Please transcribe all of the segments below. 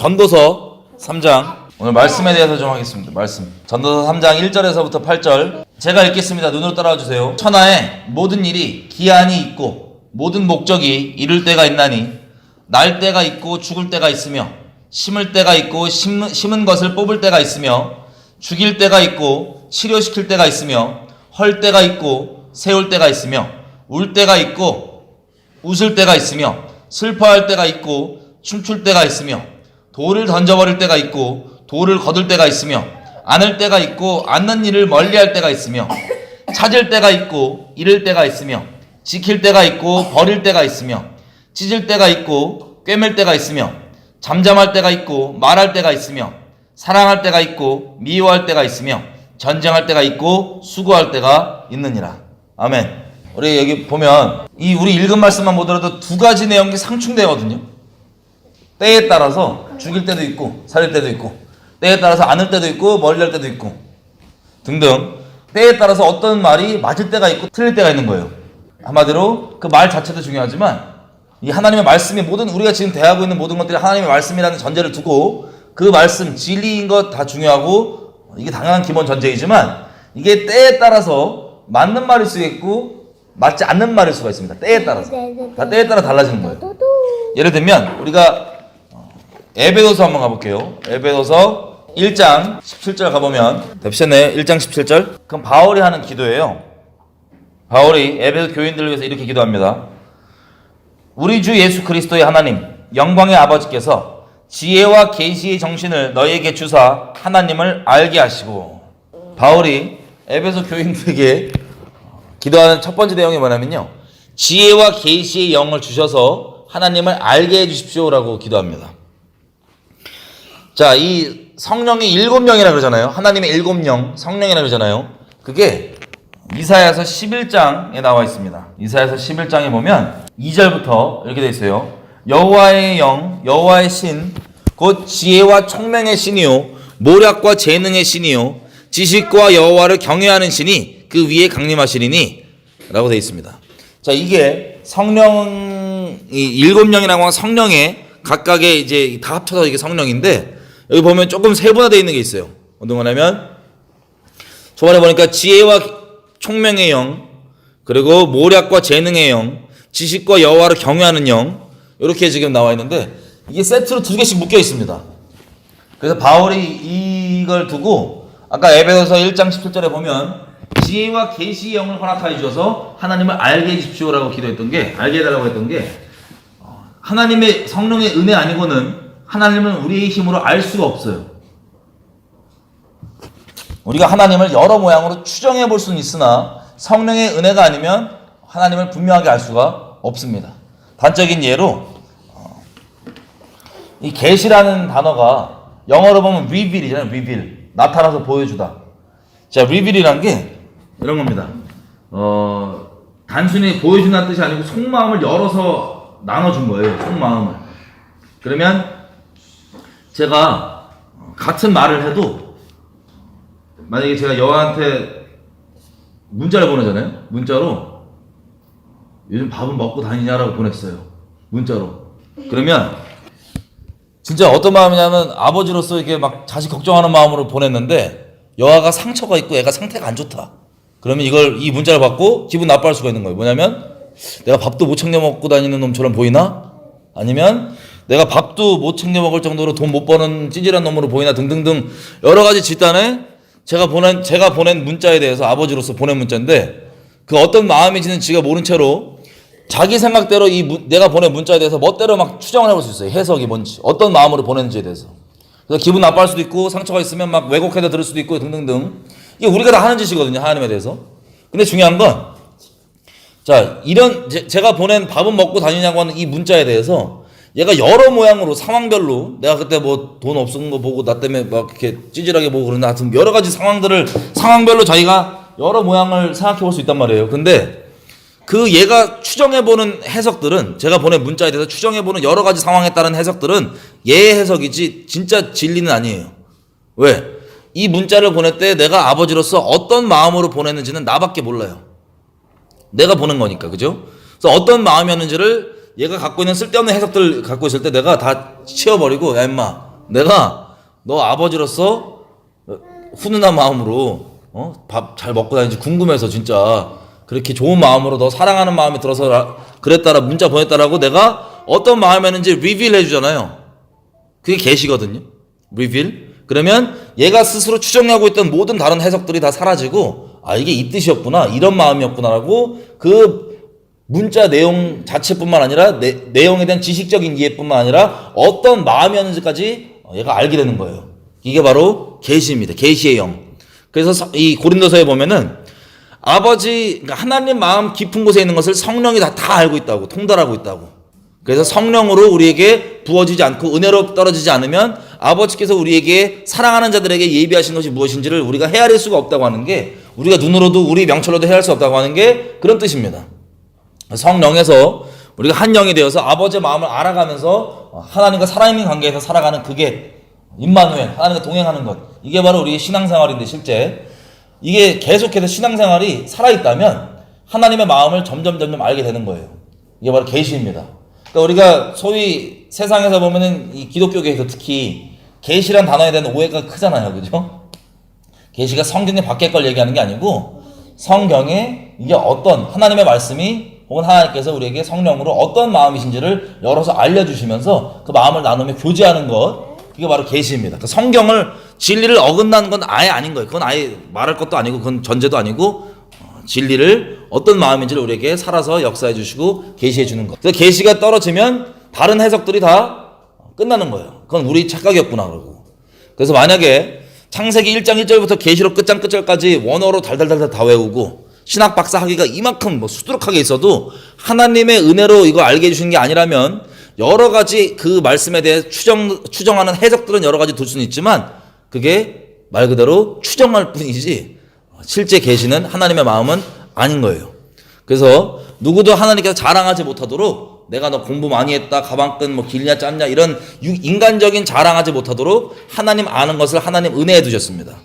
전도서 3장 오늘 말씀에 대해서 좀 하겠습니다. 말씀 전도서 3장 1절에서부터 8절 제가 읽겠습니다. 눈으로 따라와 주세요. 천하의 모든 일이 기한이 있고 모든 목적이 이룰 때가 있나니 날 때가 있고 죽을 때가 있으며 심을 때가 있고 심은 것을 뽑을 때가 있으며 죽일 때가 있고 치료시킬 때가 있으며 헐 때가 있고 세울 때가 있으며 울 때가 있고 웃을 때가 있으며 슬퍼할 때가 있고 춤출 때가 있으며 돌을 던져버릴 때가 있고 돌을 거둘 때가 있으며 안을 때가 있고 안는 일을 멀리할 때가 있으며 찾을 때가 있고 잃을 때가 있으며 지킬 때가 있고 버릴 때가 있으며 찢을 때가 있고 꿰맬 때가 있으며 잠잠할 때가 있고 말할 때가 있으며 사랑할 때가 있고 미워할 때가 있으며 전쟁할 때가 있고 수고할 때가 있느니라. 아멘. 우리 여기 보면 이 우리 읽은 말씀만 보더라도 두 가지 내용이 상충되거든요. 때에 따라서 죽일 때도 있고 살릴 때도 있고 때에 따라서 안을 때도 있고 멀리할 때도 있고 등등 때에 따라서 어떤 말이 맞을 때가 있고 틀릴 때가 있는 거예요. 한마디로 그 말 자체도 중요하지만 이 하나님의 말씀이 모든 우리가 지금 대하고 있는 모든 것들이 하나님의 말씀이라는 전제를 두고 그 말씀 진리인 것 다 중요하고 이게 당연한 기본 전제이지만 이게 때에 따라서 맞는 말일 수 있고 맞지 않는 말일 수가 있습니다. 때에 따라서 다 때에 따라 달라지는 거예요. 예를 들면 우리가 에베소서 한번 가볼게요. 에베소서 1장 17절 가보면 됩시네. 1장 17절 그럼 바울이 하는 기도예요. 바울이 에베소 교인들을 위해서 이렇게 기도합니다. 우리 주 예수 그리스도의 하나님 영광의 아버지께서 지혜와 계시의 정신을 너희에게 주사 하나님을 알게 하시고 바울이 에베소 교인들에게 기도하는 첫 번째 내용이 뭐냐면요. 지혜와 계시의 영을 주셔서 하나님을 알게 해주십시오라고 기도합니다. 자, 이 성령이 7명이라 그러잖아요. 하나님의 7명, 성령이라 그러잖아요. 그게 이사야서 11장에 나와 있습니다. 이사야서 11장에 보면 2절부터 이렇게 되어 있어요. 여호와의 영, 여호와의 신, 곧 지혜와 총명의 신이요, 모략과 재능의 신이요, 지식과 여호와를 경외하는 신이 그 위에 강림하시리니 라고 되어 있습니다. 자, 이게 성령이 7명이라고 하는 성령의 각각의 이제 다 합쳐서 이게 성령인데 여기 보면 조금 세분화되어 있는 게 있어요. 어떤 거냐면 초반에 보니까 지혜와 총명의 영, 그리고 모략과 재능의 영, 지식과 여호와를 경외하는 영 이렇게 지금 나와 있는데 이게 세트로 2개씩 묶여 있습니다. 그래서 바울이 이걸 두고 아까 에베소서 1장 17절에 보면 지혜와 계시의 영을 허락하여 주셔서 하나님을 알게 해주십시오라고 기도했던 게 알게 해달라고 했던 게 하나님의 성령의 은혜 아니고는 하나님은 우리의 힘으로 알 수가 없어요. 우리가 하나님을 여러 모양으로 추정해 볼 수는 있으나 성령의 은혜가 아니면 하나님을 분명하게 알 수가 없습니다. 단적인 예로 이 계시라는 단어가 영어로 보면 reveal이잖아요. reveal. 나타나서 보여주다. 자, reveal이란 게 이런 겁니다. 단순히 보여준다는 뜻이 아니고 속마음을 열어서 나눠준 거예요. 속마음을. 그러면 제가 같은 말을 해도 만약에 제가 여아한테 문자를 보내잖아요. 문자로 요즘 밥은 먹고 다니냐라고 보냈어요. 문자로. 그러면 진짜 어떤 마음이냐면 아버지로서 이렇게 막 자식 걱정하는 마음으로 보냈는데 여아가 상처가 있고 애가 상태가 안 좋다. 그러면 이 문자를 받고 기분 나빠할 수가 있는 거예요. 뭐냐면 내가 밥도 못 챙겨 먹고 다니는 놈처럼 보이나? 아니면 내가 밥도 못 챙겨 먹을 정도로 돈 못 버는 찌질한 놈으로 보이나 등등등 여러 가지 집단에 제가 보낸 문자에 대해서 아버지로서 보낸 문자인데 그 어떤 마음인지는 지가 모른 채로 자기 생각대로 내가 보낸 문자에 대해서 멋대로 막 추정을 해볼 수 있어요. 해석이 뭔지 어떤 마음으로 보냈는지에 대해서. 그래서 기분 나빠할 수도 있고 상처가 있으면 막 왜곡해서 들을 수도 있고 등등등 이게 우리가 다 하는 짓이거든요. 하나님에 대해서. 근데 중요한 건 자 이런 제가 보낸 밥은 먹고 다니냐고 하는 이 문자에 대해서 얘가 여러 모양으로 상황별로 내가 그때 뭐 돈 없은 거 보고 나 때문에 막 이렇게 찌질하게 보고 그러나 하여튼 여러 가지 상황별로 자기가 여러 모양을 생각해 볼 수 있단 말이에요. 근데 그 얘가 추정해보는 해석들은 제가 보낸 문자에 대해서 추정해보는 여러 가지 상황에 따른 해석들은 얘의 해석이지 진짜 진리는 아니에요. 왜? 이 문자를 보낼 때 내가 아버지로서 어떤 마음으로 보냈는지는 나밖에 몰라요. 내가 보낸 거니까. 그죠? 그래서 어떤 마음이었는지를 얘가 갖고 있는 쓸데없는 해석들을 갖고 있을 때 내가 다 치워버리고 야 임마 내가 너 아버지로서 훈훈한 마음으로 밥 잘 먹고 다니는지 궁금해서 진짜 그렇게 좋은 마음으로 너 사랑하는 마음이 들어서 그랬다라 문자 보냈다라고 내가 어떤 마음이었는지 리빌 해주잖아요. 그게 계시거든요. 리빌. 그러면 얘가 스스로 추정하고 있던 모든 다른 해석들이 다 사라지고 이게 이 뜻이었구나, 이런 마음이었구나라고 그 문자 내용 자체뿐만 아니라 내용에 대한 지식적인 이해뿐만 아니라 어떤 마음이었는지까지 얘가 알게 되는 거예요. 이게 바로 계시입니다. 계시의 영. 그래서 이 고린도서에 보면은 아버지, 그러니까 하나님 마음 깊은 곳에 있는 것을 성령이 다 알고 있다고, 통달하고 있다고. 그래서 성령으로 우리에게 부어지지 않고 은혜로 떨어지지 않으면 아버지께서 우리에게 사랑하는 자들에게 예비하신 것이 무엇인지를 우리가 헤아릴 수가 없다고 하는 게, 우리가 눈으로도 우리 명철로도 헤아릴 수 없다고 하는 게 그런 뜻입니다. 성령에서 우리가 한 영이 되어서 아버지의 마음을 알아가면서 하나님과 살아있는 관계에서 살아가는, 그게 임마누엘, 하나님과 동행하는 것. 이게 바로 우리의 신앙생활인데, 실제 이게 계속해서 신앙생활이 살아있다면 하나님의 마음을 점점 알게 되는 거예요. 이게 바로 계시입니다. 그러니까 우리가 소위 세상에서 보면은 이 기독교계에서 특히 계시란 단어에 대한 오해가 크잖아요, 그죠? 계시가 성경의 밖에 걸 얘기하는 게 아니고 성경에 이게 어떤 하나님의 말씀이 혹은 하나님께서 우리에게 성령으로 어떤 마음이신지를 열어서 알려주시면서 그 마음을 나누며 교제하는 것, 그게 바로 계시입니다. 그 성경을, 진리를 어긋나는 건 아예 아닌 거예요. 그건 아예 말할 것도 아니고 그건 전제도 아니고 진리를 어떤 마음인지를 우리에게 살아서 역사해 주시고 계시해 주는 것. 그래서 계시가 떨어지면 다른 해석들이 다 끝나는 거예요. 그건 우리 착각이었구나 그러고. 그래서 만약에 창세기 1장 1절부터 계시록 끝장까지 원어로 달달달달 다 외우고 신학 박사 학위가 이만큼 수두룩하게 있어도 하나님의 은혜로 이거 알게 해주시는 게 아니라면 여러 가지 그 말씀에 대해 추정하는 해석들은 여러 가지 둘 수는 있지만 그게 말 그대로 추정할 뿐이지 실제 계시는 하나님의 마음은 아닌 거예요. 그래서 누구도 하나님께서 자랑하지 못하도록 내가 너 공부 많이 했다, 가방끈 길냐 짧냐 이런 인간적인 자랑하지 못하도록 하나님 아는 것을 하나님 은혜해 두셨습니다.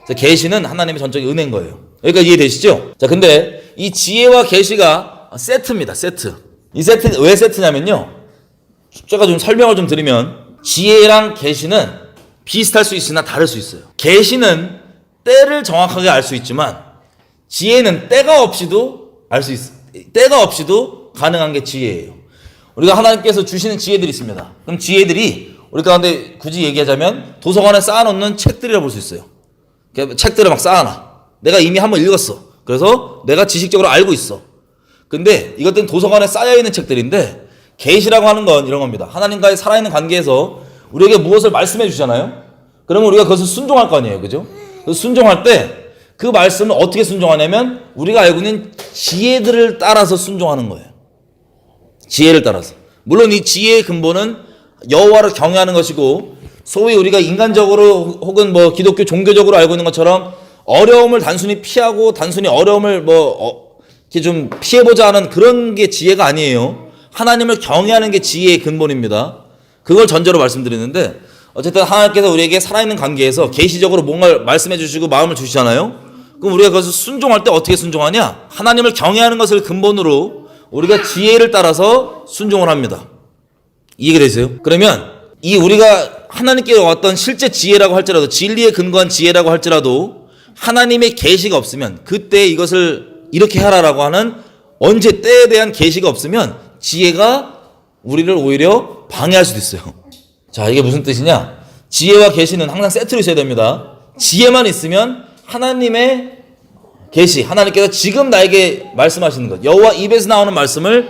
그래서 계시는 하나님의 전적인 은혜인 거예요. 여기까지 이해되시죠? 자, 근데 이 지혜와 계시가 세트입니다. 세트. 이 세트 왜 세트냐면요, 제가 좀 설명을 좀 드리면 지혜랑 계시는 비슷할 수 있으나 다를 수 있어요. 계시는 때를 정확하게 알 수 있지만 지혜는 때가 없이도 때가 없이도 가능한 게 지혜예요. 우리가 하나님께서 주시는 지혜들이 있습니다. 그럼 지혜들이 우리 가운데 굳이 얘기하자면 도서관에 쌓아놓는 책들이라 볼 수 있어요. 책들을 막 쌓아놔. 내가 이미 한번 읽었어. 그래서 내가 지식적으로 알고 있어. 근데 이것들은 도서관에 쌓여있는 책들인데 계시라고 하는 건 이런 겁니다. 하나님과의 살아있는 관계에서 우리에게 무엇을 말씀해 주잖아요. 그러면 우리가 그것을 순종할 거 아니에요. 그죠? 그래서 순종할 때 그 말씀을 어떻게 순종하냐면 우리가 알고 있는 지혜들을 따라서 순종하는 거예요. 지혜를 따라서. 물론 이 지혜의 근본은 여호와를 경외하는 것이고 소위 우리가 인간적으로 혹은 기독교 종교적으로 알고 있는 것처럼 어려움을 단순히 피하고 단순히 어려움을 이렇게 좀 피해보자 하는 그런 게 지혜가 아니에요. 하나님을 경외하는 게 지혜의 근본입니다. 그걸 전제로 말씀드리는데 어쨌든 하나님께서 우리에게 살아있는 관계에서 계시적으로 뭔가를 말씀해 주시고 마음을 주시잖아요. 그럼 우리가 그것을 순종할 때 어떻게 순종하냐? 하나님을 경외하는 것을 근본으로 우리가 지혜를 따라서 순종을 합니다. 이해되세요? 그러면 이 우리가 하나님께 왔던 실제 지혜라고 할지라도 진리에 근거한 지혜라고 할지라도 하나님의 계시가 없으면 그때 이것을 이렇게 하라라고 하는 언제 때에 대한 계시가 없으면 지혜가 우리를 오히려 방해할 수도 있어요. 자, 이게 무슨 뜻이냐? 지혜와 계시는 항상 세트로 있어야 됩니다. 지혜만 있으면 하나님의 계시, 하나님께서 지금 나에게 말씀하시는 것, 여호와 입에서 나오는 말씀을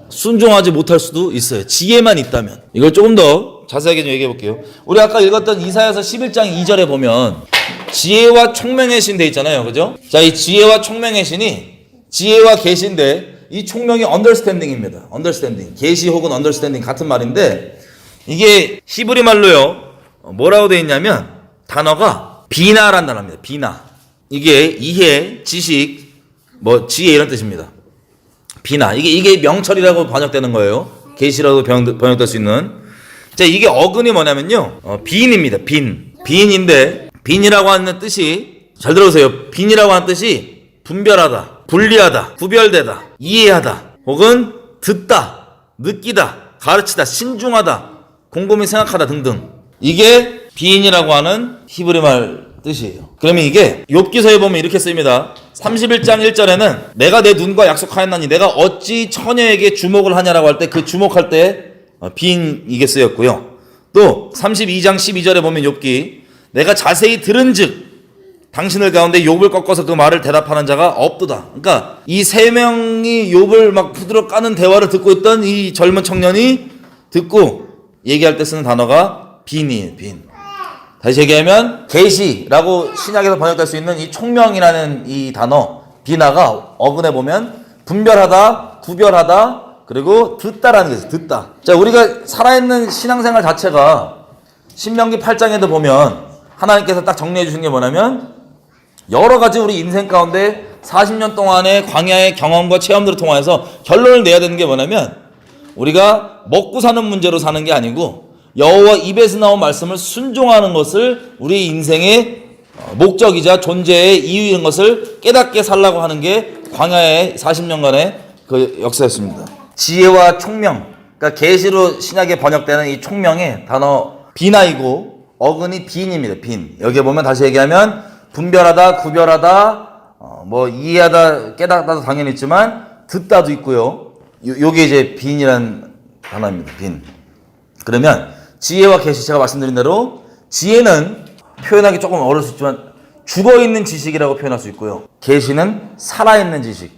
순종하지 못할 수도 있어요. 지혜만 있다면. 이걸 조금 더 자세하게 좀 얘기해 볼게요. 우리 아까 읽었던 이사야서 11장 2절에 보면 지혜와 총명의 신 돼 있잖아요. 그죠? 자, 이 지혜와 총명의 신이 지혜와 계시인데 이 총명이 understanding입니다. understanding. 계시 혹은 understanding 같은 말인데 이게 히브리 말로요. 뭐라고 돼 있냐면 단어가 비나라는 단어입니다. 비나. 이게 이해, 지식, 지혜 이런 뜻입니다. 비나. 이게 명철이라고 번역되는 거예요. 계시라고 번역될 수 있는. 자, 이게 어근이 뭐냐면요. 빈입니다. 빈. 빈인데 빈이라고 하는 뜻이 잘 들어보세요. 빈이라고 하는 뜻이 분별하다, 분리하다, 구별되다, 이해하다, 혹은 듣다, 느끼다, 가르치다, 신중하다, 곰곰이 생각하다 등등. 이게 비인이라고 하는 히브리 말 뜻이에요. 그러면 이게 욥기서에 보면 이렇게 쓰입니다. 31장 1절에는 내가 내 눈과 약속하였나니 내가 어찌 처녀에게 주목을 하냐라고 할 때 그 주목할 때 비인 이게 쓰였고요. 또 32장 12절에 보면 욥기 내가 자세히 들은즉 당신을 가운데 욥을 꺾어서 그 말을 대답하는 자가 없도다. 그러니까 이 세 명이 욥을 막 부드러 까는 대화를 듣고 있던 이 젊은 청년이 듣고 얘기할 때 쓰는 단어가 빈이에요. 빈. 다시 얘기하면 계시라고 신약에서 번역될 수 있는 이 총명이라는 이 단어 비나가 어근에 보면 분별하다, 구별하다, 그리고 듣다라는 게 있어요. 듣다. 자, 우리가 살아있는 신앙생활 자체가 신명기 8장에도 보면 하나님께서 딱 정리해 주신 게 뭐냐면 여러 가지 우리 인생 가운데 40년 동안의 광야의 경험과 체험들을 통해서 결론을 내야 되는 게 뭐냐면 우리가 먹고 사는 문제로 사는 게 아니고 여호와 입에서 나온 말씀을 순종하는 것을 우리 인생의 목적이자 존재의 이유인 것을 깨닫게 살라고 하는 게 광야의 40년간의 그 역사였습니다. 지혜와 총명, 그러니까 계시로 신약에 번역되는 이 총명의 단어 비나이고 어근이 빈입니다. 빈. 여기에 보면 다시 얘기하면 분별하다, 구별하다, 뭐 이해하다, 깨닫다도 당연히 있지만 듣다도 있고요. 요게 이제 빈이라는 단어입니다. 빈. 그러면 지혜와 계시 제가 말씀드린 대로 지혜는 표현하기 조금 어려울 수 있지만 죽어있는 지식이라고 표현할 수 있고요. 계시는 살아있는 지식일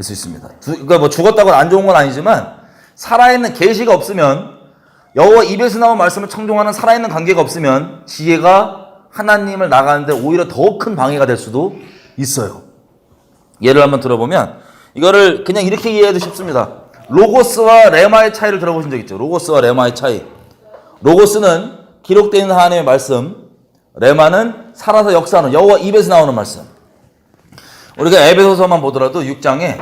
수 있습니다. 그러니까 뭐 죽었다고 안 좋은 건 아니지만 살아있는 계시가 없으면 여호와 입에서 나온 말씀을 청종하는 살아있는 관계가 없으면 지혜가 하나님을 나가는데 오히려 더 큰 방해가 될 수도 있어요. 예를 한번 들어보면 이거를 그냥 이렇게 이해해도 쉽습니다. 로고스와 레마의 차이를 들어보신 적 있죠? 로고스와 레마의 차이. 로고스는 기록되어 있는 하나님의 말씀, 레마는 살아서 역사하는 여호와 입에서 나오는 말씀. 우리가 에베소서만 보더라도 6장에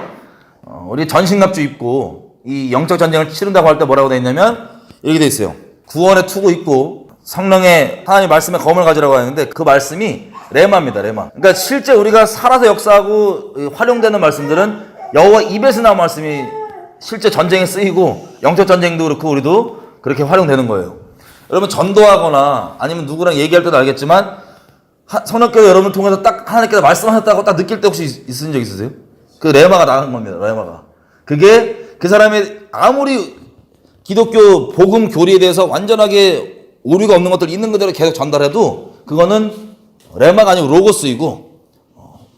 우리 전신갑주 입고 이 영적 전쟁을 치른다고 할 때 뭐라고 되어 있냐면 이렇게 되어 있어요. 구원의 투구 입고 성령의 하나님의 말씀의 검을 가지라고 하는데 그 말씀이 레마입니다. 레마. 그러니까 실제 우리가 살아서 역사하고 활용되는 말씀들은 여호와 입에서 나온 말씀이 실제 전쟁에 쓰이고 영적 전쟁도 그렇고 우리도 그렇게 활용되는 거예요. 여러분 전도하거나 아니면 누구랑 얘기할 때도 알겠지만 성령께서 여러분을 통해서 딱 하나님께서 말씀하셨다고 딱 느낄 때 혹시 있으신 적 있으세요? 그 레마가 나간 겁니다. 레마가. 그게 그 사람의 아무리 기독교 복음 교리에 대해서 완전하게 오류가 없는 것들 있는 그대로 계속 전달해도 그거는 레마가 아니고 로고스이고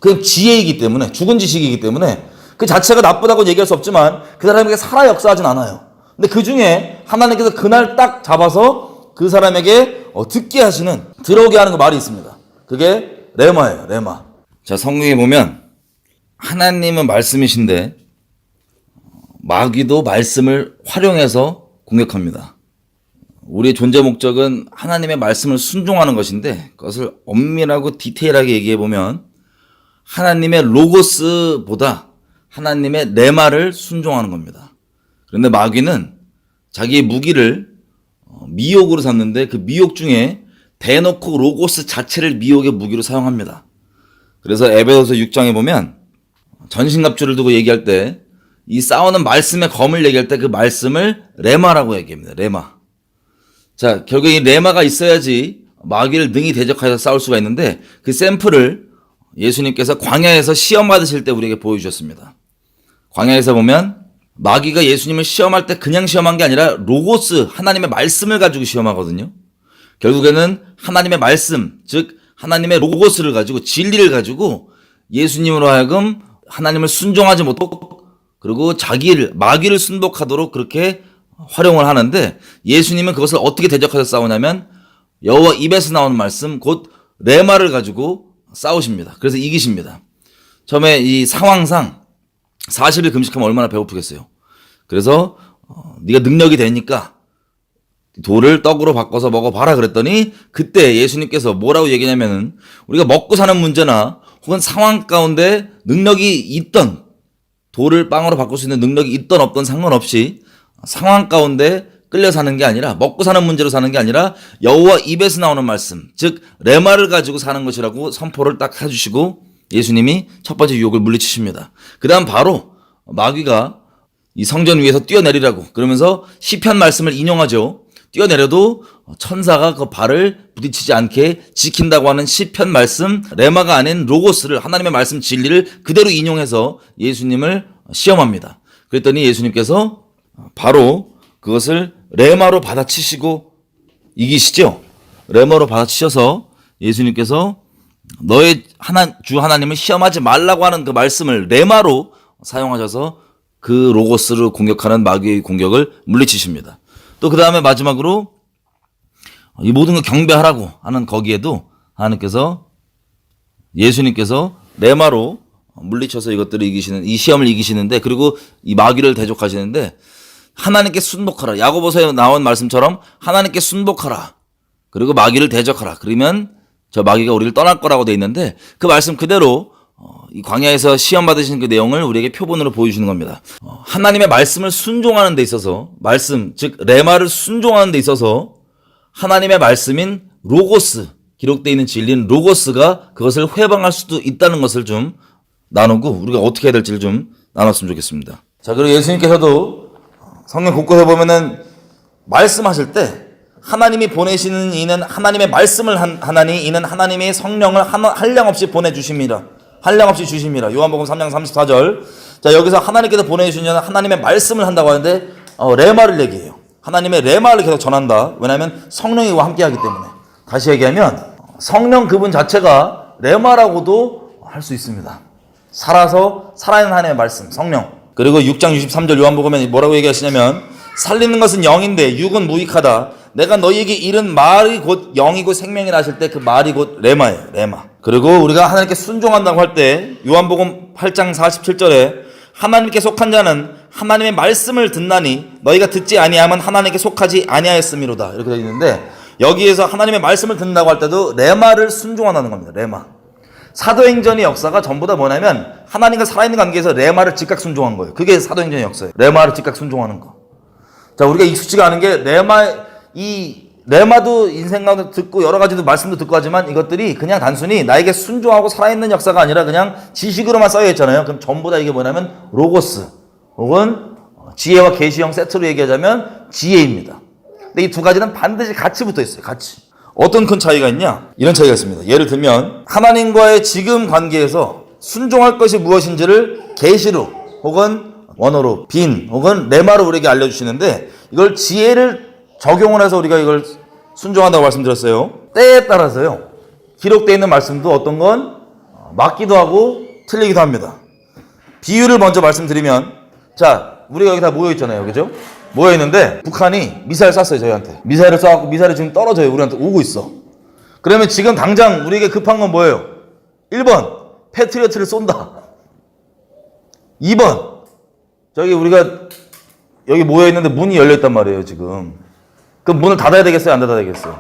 그 지혜이기 때문에 죽은 지식이기 때문에 그 자체가 나쁘다고 얘기할 수 없지만 그 사람에게 살아 역사하진 않아요. 근데 그 중에 하나님께서 그날 딱 잡아서 그 사람에게 듣게 하시는 들어오게 하는 그 말이 있습니다. 그게 레마예요. 레마. 자, 성경에 보면 하나님은 말씀이신데 마귀도 말씀을 활용해서 공격합니다. 우리의 존재 목적은 하나님의 말씀을 순종하는 것인데 그것을 엄밀하고 디테일하게 얘기해보면 하나님의 로고스보다 하나님의 레마를 순종하는 겁니다. 그런데 마귀는 자기의 무기를 미혹으로 삼는데 그 미혹 중에 대놓고 로고스 자체를 미혹의 무기로 사용합니다. 그래서 에베소서 6장에 보면 전신갑주를 두고 얘기할 때 이 싸우는 말씀의 검을 얘기할 때 그 말씀을 레마라고 얘기합니다. 레마. 자, 결국 이 레마가 있어야지 마귀를 능히 대적하여서 싸울 수가 있는데 그 샘플을 예수님께서 광야에서 시험 받으실 때 우리에게 보여주셨습니다. 광야에서 보면 마귀가 예수님을 시험할 때 그냥 시험한 게 아니라 로고스, 하나님의 말씀을 가지고 시험하거든요. 결국에는 하나님의 말씀, 즉 하나님의 로고스를 가지고 진리를 가지고 예수님으로 하여금 하나님을 순종하지 못하고 그리고 마귀를 순복하도록 그렇게 활용을 하는데 예수님은 그것을 어떻게 대적하셔서 싸우냐면 여호와 입에서 나오는 말씀 곧 레마를 가지고 싸우십니다. 그래서 이기십니다. 처음에 이 상황상 40일 금식하면 얼마나 배고프겠어요. 그래서 네가 능력이 되니까 돌을 떡으로 바꿔서 먹어봐라 그랬더니 그때 예수님께서 뭐라고 얘기냐면은 우리가 먹고 사는 문제나 혹은 상황 가운데 능력이 있던 돌을 빵으로 바꿀 수 있는 능력이 있던 없던 상관없이 상황 가운데 끌려 사는 게 아니라 먹고 사는 문제로 사는 게 아니라 여호와 입에서 나오는 말씀 즉 레마를 가지고 사는 것이라고 선포를 딱 해주시고 예수님이 첫 번째 유혹을 물리치십니다. 그 다음 바로 마귀가 이 성전 위에서 뛰어내리라고 그러면서 시편 말씀을 인용하죠. 뛰어내려도 천사가 그 발을 부딪히지 않게 지킨다고 하는 시편 말씀, 레마가 아닌 로고스를, 하나님의 말씀 진리를 그대로 인용해서 예수님을 시험합니다. 그랬더니 예수님께서 바로 그것을 레마로 받아치시고 이기시죠. 레마로 받아치셔서 예수님께서 너의 주 하나님을 시험하지 말라고 하는 그 말씀을 레마로 사용하셔서 그 로고스를 공격하는 마귀의 공격을 물리치십니다. 또 그 다음에 마지막으로 이 모든 걸 경배하라고 하는 거기에도 하나님께서, 예수님께서 레마로 물리쳐서 이것들을 이기시는, 이 시험을 이기시는데, 그리고 이 마귀를 대적하시는데, 하나님께 순복하라. 야고보서에 나온 말씀처럼 하나님께 순복하라. 그리고 마귀를 대적하라. 그러면 저 마귀가 우리를 떠날 거라고 돼 있는데, 그 말씀 그대로 이 광야에서 시험 받으신 그 내용을 우리에게 표본으로 보여주시는 겁니다. 하나님의 말씀을 순종하는 데 있어서, 말씀, 즉 레마를 순종하는 데 있어서 하나님의 말씀인 로고스, 기록되어 있는 진리인 로고스가 그것을 회방할 수도 있다는 것을 좀 나누고 우리가 어떻게 해야 될지를 좀 나눴으면 좋겠습니다. 자, 그리고 예수님께서도 성경 곳곳에 보면은 말씀하실 때 하나님이 보내시는 이는 하나님의 말씀을 하나니 이는 하나님의 성령을 한량없이 보내주십니다. 한량없이 주십니다. 요한복음 3장 34절. 자, 여기서 하나님께서 보내주시는 하나님의 말씀을 한다고 하는데 레마를 얘기해요. 하나님의 레마를 계속 전한다. 왜냐하면 성령이 함께하기 때문에. 다시 얘기하면 성령 그분 자체가 레마라고도 할 수 있습니다. 살아서 살아있는 하나님의 말씀, 성령. 그리고 6장 63절 요한복음에 뭐라고 얘기하시냐면 살리는 것은 영인데 육은 무익하다. 내가 너희에게 이른 말이 곧 영이고 생명이라 하실 때 그 말이 곧 레마예요. 레마. 그리고 우리가 하나님께 순종한다고 할 때 요한복음 8장 47절에 하나님께 속한 자는 하나님의 말씀을 듣나니 너희가 듣지 아니하면 하나님께 속하지 아니하였음이로다. 이렇게 되어 있는데 여기에서 하나님의 말씀을 듣는다고 할 때도 레마를 순종한다는 겁니다. 레마. 사도행전의 역사가 전부 다 뭐냐면 하나님과 살아있는 관계에서 레마를 즉각 순종한 거예요. 그게 사도행전의 역사예요. 레마를 즉각 순종하는 거. 자, 우리가 익숙지가 않은 게 레마도 인생 가운데 듣고 여러 가지도 말씀도 듣고 하지만 이것들이 그냥 단순히 나에게 순종하고 살아있는 역사가 아니라 그냥 지식으로만 쌓여 있잖아요. 그럼 전부 다 이게 뭐냐면 로고스 혹은 지혜와 계시형 세트로 얘기하자면 지혜입니다. 근데 이 두 가지는 반드시 같이 붙어 있어요. 같이. 어떤 큰 차이가 있냐? 이런 차이가 있습니다. 예를 들면 하나님과의 지금 관계에서 순종할 것이 무엇인지를 계시로 혹은 원어로 빈 혹은 레마로 우리에게 알려주시는데 이걸 지혜를 적용을 해서 우리가 이걸 순종한다고 말씀드렸어요. 때에 따라서요. 기록되어 있는 말씀도 어떤 건 맞기도 하고 틀리기도 합니다. 비유를 먼저 말씀드리면 자, 우리가 여기 다 모여있잖아요. 그죠? 모여있는데 북한이 미사일 쐈어요. 저희한테. 미사일을 쏴갖고 미사일이 지금 떨어져요. 우리한테 오고 있어. 그러면 지금 당장 우리에게 급한 건 뭐예요? 1번 패트리어트를 쏜다. 2번 저기 우리가 여기 모여있는데 문이 열려있단 말이에요. 지금. 그럼 문을 닫아야 되겠어요? 안 닫아야 되겠어요?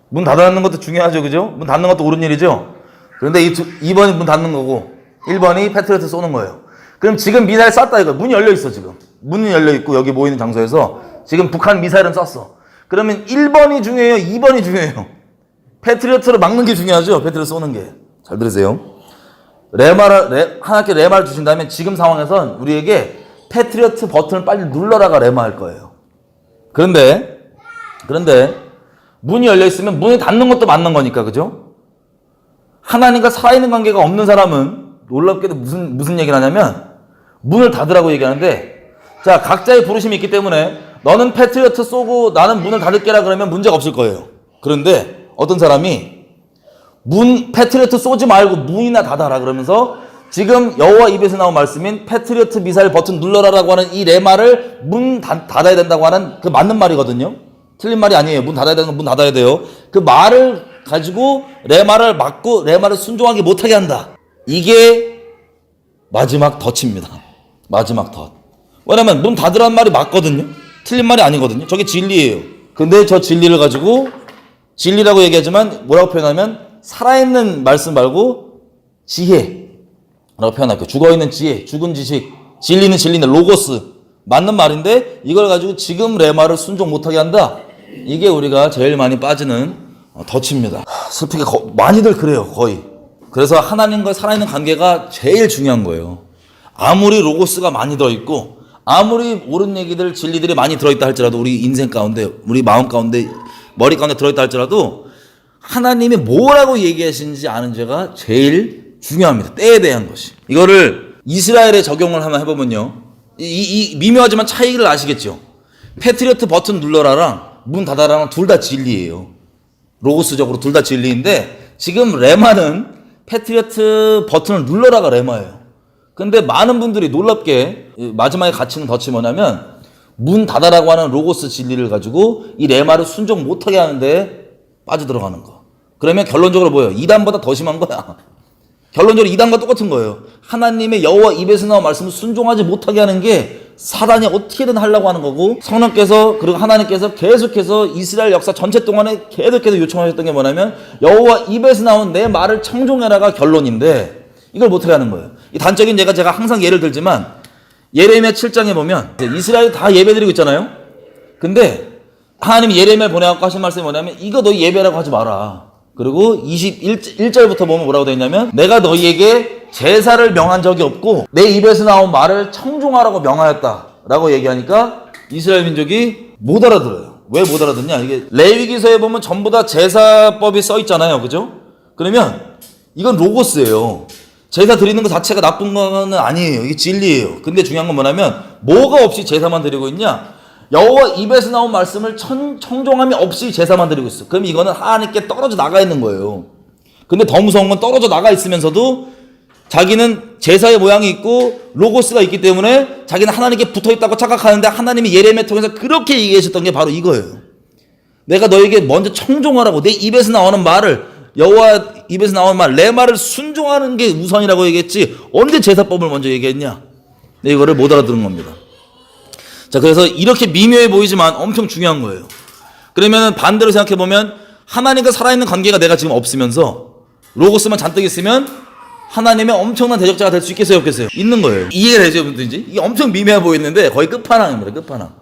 문 닫는 것도 중요하죠. 그죠? 문 닫는 것도 옳은 일이죠? 그런데 2번이 문 닫는 거고 1번이 패트리어트 쏘는 거예요. 그럼 지금 미사일 쐈다 이거. 문이 열려있어 지금. 문이 열려있고 여기 모이는 장소에서 지금 북한 미사일은 쐈어. 그러면 1번이 중요해요? 2번이 중요해요? 패트리어트로 막는 게 중요하죠? 패트리어트 쏘는 게. 잘 들으세요. 하나님께 레마를 주신다면 지금 상황에선 우리에게 패트리어트 버튼을 빨리 눌러라가 레마할 거예요. 그런데 문이 열려있으면 문이 닫는 것도 맞는 거니까. 그죠? 하나님과 살아있는 관계가 없는 사람은 놀랍게도 무슨 얘기를 하냐면 문을 닫으라고 얘기하는데 자, 각자의 부르심이 있기 때문에 너는 패트리어트 쏘고 나는 문을 닫을게라 그러면 문제가 없을 거예요. 그런데 어떤 사람이 패트리어트 쏘지 말고 문이나 닫아라 그러면서 지금 여호와 입에서 나온 말씀인 패트리어트 미사일 버튼 눌러라라고 하는 이 레마를 문 닫아야 된다고 하는 그 맞는 말이거든요. 틀린 말이 아니에요. 문 닫아야 되는 건 문 닫아야 돼요. 그 말을 가지고 레마를 막고 레마를 순종하게 못하게 한다. 이게 마지막 덫입니다. 마지막 덫. 왜냐면 문 닫으라는 말이 맞거든요. 틀린 말이 아니거든요. 저게 진리예요. 근데 저 진리를 가지고 진리라고 얘기하지만 뭐라고 표현하면 살아있는 말씀 말고 지혜라고 표현할게요. 죽어있는 지혜, 죽은 지식, 진리는 진리인데 로고스 맞는 말인데 이걸 가지고 지금 레마를 순종 못하게 한다. 이게 우리가 제일 많이 빠지는 덫입니다. 슬프게 많이들 그래요. 거의. 그래서 하나님과 살아있는 관계가 제일 중요한 거예요. 아무리 로고스가 많이 들어있고 아무리 옳은 얘기들, 진리들이 많이 들어있다 할지라도 우리 인생 가운데, 우리 마음 가운데, 머리 가운데 들어있다 할지라도 하나님이 뭐라고 얘기하시는지 아는 죄가 제일 중요합니다. 때에 대한 것이. 이거를 이스라엘에 적용을 한번 해보면요. 이 미묘하지만 차이를 아시겠죠? 패트리어트 버튼 눌러라랑 문 닫아라랑 둘 다 진리예요. 로고스적으로 둘 다 진리인데 지금 레마는 패트리어트 버튼을 눌러라가 레마예요. 근데 많은 분들이 놀랍게 마지막에 갇히는 덫이 뭐냐면 문 닫아라고 하는 로고스 진리를 가지고 이 레마를 순종 못하게 하는데 빠져들어가는 거. 그러면 결론적으로 뭐예요? 이단보다 더 심한 거야. 결론적으로 이단과 똑같은 거예요. 하나님의 여호와 입에서 나온 말씀을 순종하지 못하게 하는 게 사단이 어떻게든 하려고 하는 거고, 성령께서 그리고 하나님께서 계속해서 이스라엘 역사 전체 동안에 계속해서 요청하셨던 게 뭐냐면 여호와 입에서 나온 내 말을 청종해라가 결론인데 이걸 못하게 하는 거예요. 이 단적인 제가 항상 예를 들지만 예레미야 7장에 보면 이스라엘이 다 예배드리고 있잖아요. 근데 하나님이 예레미야를 보내갖고 하신 말씀이 뭐냐면 이거 너 예배라고 하지 마라. 그리고 21절부터 보면 뭐라고 되어 있냐면 내가 너희에게 제사를 명한 적이 없고 내 입에서 나온 말을 청종하라고 명하였다 라고 얘기하니까 이스라엘 민족이 못 알아들어요. 왜 못 알아듣냐? 이게 레위기서에 보면 전부 다 제사법이 써 있잖아요. 그죠? 그러면 이건 로고스예요. 제사 드리는 것 자체가 나쁜 건 아니에요. 이게 진리예요. 근데 중요한 건 뭐냐면 뭐가 없이 제사만 드리고 있냐? 여호와 입에서 나온 말씀을 청종함이 없이 제사만 드리고 있어. 그럼 이거는 하나님께 떨어져 나가 있는 거예요. 근데 더 무서운 건 떨어져 나가 있으면서도 자기는 제사의 모양이 있고 로고스가 있기 때문에 자기는 하나님께 붙어 있다고 착각하는데 하나님이 예레미야 통해서 그렇게 얘기하셨던 게 바로 이거예요. 내가 너에게 먼저 청종하라고 내 입에서 나오는 말을 여호와 입에서 나오는 말 내 말을 순종하는 게 우선이라고 얘기했지 언제 제사법을 먼저 얘기했냐? 네, 이거를 못 알아들은 겁니다. 자, 그래서 이렇게 미묘해 보이지만 엄청 중요한 거예요. 그러면 반대로 생각해보면 하나님과 살아있는 관계가 내가 지금 없으면서 로고스만 잔뜩 있으면 하나님의 엄청난 대적자가 될 수 있겠어요, 없겠어요? 있는 거예요. 이해가 되죠, 분들인지? 이게 엄청 미묘해 보이는데 거의 끝판왕입니다, 끝판왕.